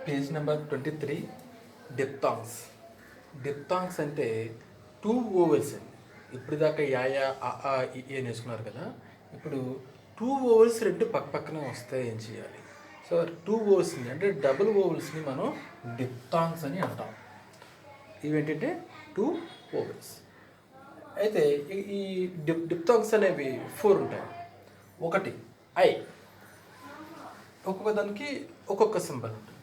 Page number 23 డిప్థాంగ్స్. డిప్థాంగ్స్ అంటే 2 vowels అండి. ఇప్పుడు దాకా యా ఆ ఈ నేర్చుకున్నారు కదా. ఇప్పుడు 2 ఓవెల్స్ 2 పక్క పక్కనే వస్తే ఏం చేయాలి? సో 2 ఓవెల్స్ని అంటే డబుల్ ఓవెల్స్ని మనం డిప్థాంగ్స్ అని అంటాం. ఇవేంటంటే 2 ఓవెల్స్. అయితే ఈ డిప్థాంగ్స్ అనేవి 4 ఉంటాయి. ఒకటి ఐ, ఒక్కొక్క దానికి ఒక్కొక్క సింబల్ ఉంటుంది.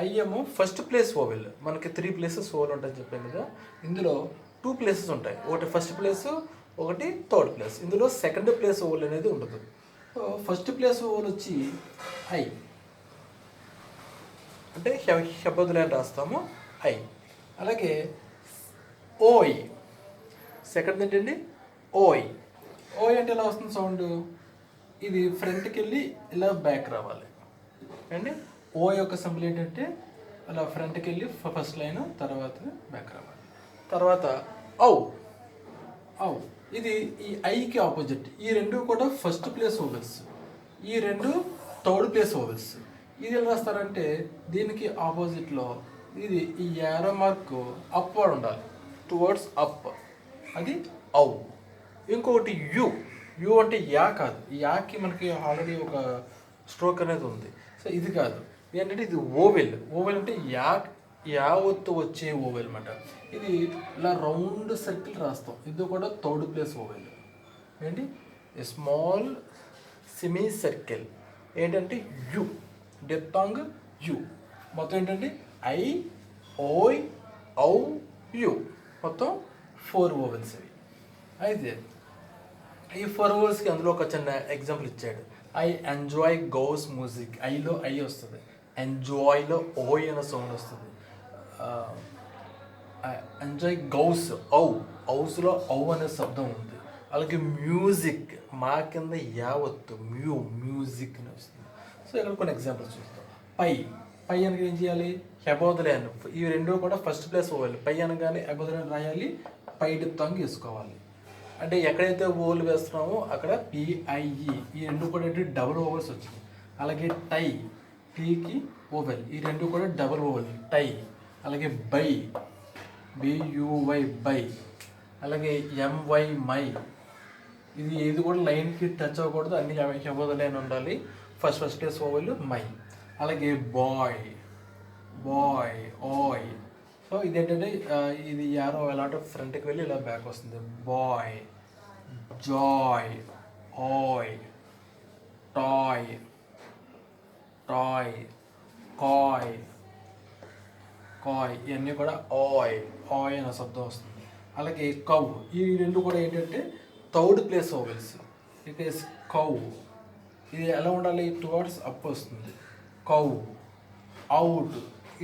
ఐ ఏమో ఫస్ట్ ప్లేస్ ఓవెల్. మనకి 3 ప్లేసెస్ ఓవెల్ ఉంటాయని చెప్పాను కదా. ఇందులో 2 ప్లేసెస్ ఉంటాయి. ఒకటి ఫస్ట్ ప్లేస్, ఒకటి థర్డ్ ప్లేస్. ఇందులో సెకండ్ ప్లేస్ ఓవెల్ అనేది ఉండదు. సో ఫస్ట్ ప్లేస్ ఓవెల్ వచ్చి ఐ అంటే హెబ్బదులే అని రాస్తాము ఐ. అలాగే ఓయ్, సెకండ్ ఏంటండి ఓయ్. ఓయ్ అంటే ఎలా వస్తుంది సౌండ్? ఇది ఫ్రంట్కి వెళ్ళి ఇలా బ్యాక్ రావాలి అండి. ఓ యొక్క సింబల్ ఏంటంటే అలా ఫ్రంట్కి వెళ్ళి ఫస్ట్ లైన్ తర్వాత బ్యాక్ రావాలి. తర్వాత ఔ, ఔ ఇది ఈ ఐకి ఆపోజిట్. ఈ రెండు కూడా ఫస్ట్ ప్లేస్ ఓవెల్స్, ఈ రెండు థర్డ్ ప్లేస్ ఓవెల్స్. ఇది ఎలా రాస్తారంటే దీనికి ఆపోజిట్లో ఇది ఈ యారో మార్క్ అప్వర్డ్ ఉండాలి, టువర్డ్స్ అప్, అది ఔ. ఇంకొకటి యు. యు అంటే యా కాదు. యాకి మనకి ఆల్రెడీ ఒక స్ట్రోక్ అనేది ఉంది. సో ఇది కాదు. ఏంటంటే ఇది ఓవెల్. ఓవెల్ అంటే యావత్తు వచ్చే ఓవెల్ అనమాట. ఇది ఇలా రౌండ్ సర్కిల్ రాస్తాం. ఇది కూడా థర్డ్ ప్లేస్ ఓవెల్. ఏంటి స్మాల్ సెమీ సర్కిల్ ఏంటంటే యు. డిప్థాంగ్ యు. మొత్తం ఏంటంటే ఐ, ఓయ్, ఔ, యు. మొత్తం 4 ఓవెల్స్ ఇవి. అయితే ఈ 4 ఓవెల్స్కి అందులో ఒక చిన్న ఎగ్జాంపుల్ ఇచ్చాడు. I enjoy goes music. ఐలో ఐ వస్తుంది, ఎంజాయ్లో ఓయ్ అనే సౌండ్ వస్తుంది. ఎంజాయ్ గౌస్ ఔ, హౌస్లో ఔ అనే శబ్దం ఉంది. అలాగే మ్యూజిక్ మా కింద యావత్తు మ్యూజిక్ అని వస్తుంది. సో ఇక్కడ కొన్ని ఎగ్జాంపుల్స్ చూస్తాం. పై, పై అనగా ఏం చేయాలి? హెబోదలేన్. ఈ రెండు కూడా ఫస్ట్ ప్లేస్ ఓవెల్. పై అనగానే హెబోదలేన్ రాయాలి, పై డిప్థాంగ్ వేసుకోవాలి. అంటే ఎక్కడైతే ఓవెల్ వేస్తున్నామో అక్కడ పిఐఈ. ఈ రెండు కూడా ఏంటి డబుల్ ఓవెల్స్ వచ్చింది. అలాగే టై, టీకి ఓవెల్. ఈ రెండు కూడా డబుల్ ఓవెల్ టై. అలాగే బై, బియువై బై. అలాగే ఎంవై మై. ఇది కూడా లైన్కి టచ్ అవ్వకూడదు, అన్ని హెబోదలేన్ ఉండాలి. First place vowel my. అలాగే బాయ్, బాయ్, ఓయ్. సో ఇదేంటంటే ఇది యారో ఎలాంటి ఫ్రంట్కి వెళ్ళి ఇలా బ్యాక్ వస్తుంది. Boy, joy, oy, toy, toy, coy, coy. ఇవన్నీ కూడా ఓయ్ అనే శబ్దం వస్తుంది. అలాగే కౌ. ఈ రెండు కూడా ఏంటంటే third place vowels. It is cow. ఇది ఎలా ఉండాలి? టువర్డ్స్ అప్ వస్తుంది. Cow, out.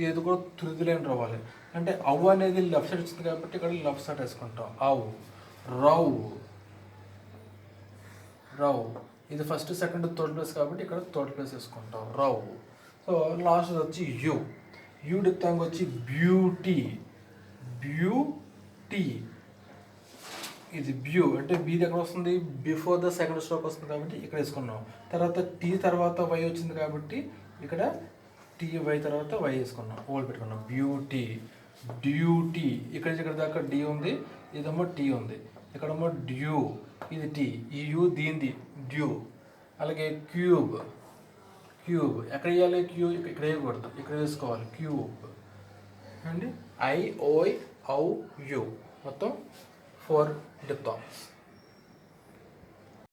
ఇది కూడా తురిదిలేని రావాలి. అంటే అవ్ అనేది లెఫ్ట్ సైడ్ వచ్చింది కాబట్టి ఇక్కడ లెఫ్ట్ సైడ్ వేసుకుంటాం. అవ్. రౌ, రౌ. ఇది ఫస్ట్ సెకండ్ థర్డ్ ప్లేస్ కాబట్టి ఇక్కడ థర్డ్ ప్లేస్ వేసుకుంటాం. రౌ. సో లాస్ట్ వచ్చి యూ. యూ డిప్థాంగ్ వచ్చి బ్యూటీ, బ్యూటీ. ఇది బ్యూ అంటే బీ దగ్గర వస్తుంది, బిఫోర్ ద సెకండ్ స్ట్రోక్ వస్తుంది కాబట్టి ఇక్కడ వేసుకున్నాం. తర్వాత టీ తర్వాత వై వచ్చింది కాబట్టి ఇక్కడ టీ వై తర్వాత వై వేసుకున్నాం, ఓల్డ్ పెట్టుకున్నాం. Beauty, duty. ఇక్కడ దాకా డి ఉంది, ఇదేమో టీ ఉంది. ఇక్కడేమో డ్యూ, ఇది టీ. ఈ యూ దీనిది డ్యూ. అలాగే క్యూబ్, క్యూబ్. ఎక్కడ వేయాలి? క్యూ ఇక్కడ వేయకూడదు, ఇక్కడ వేసుకోవాలి. క్యూబ్ అండి. ఐ, ఓయ్, ఔ, యూ. మొత్తం 4 డిప్థాంగ్స్.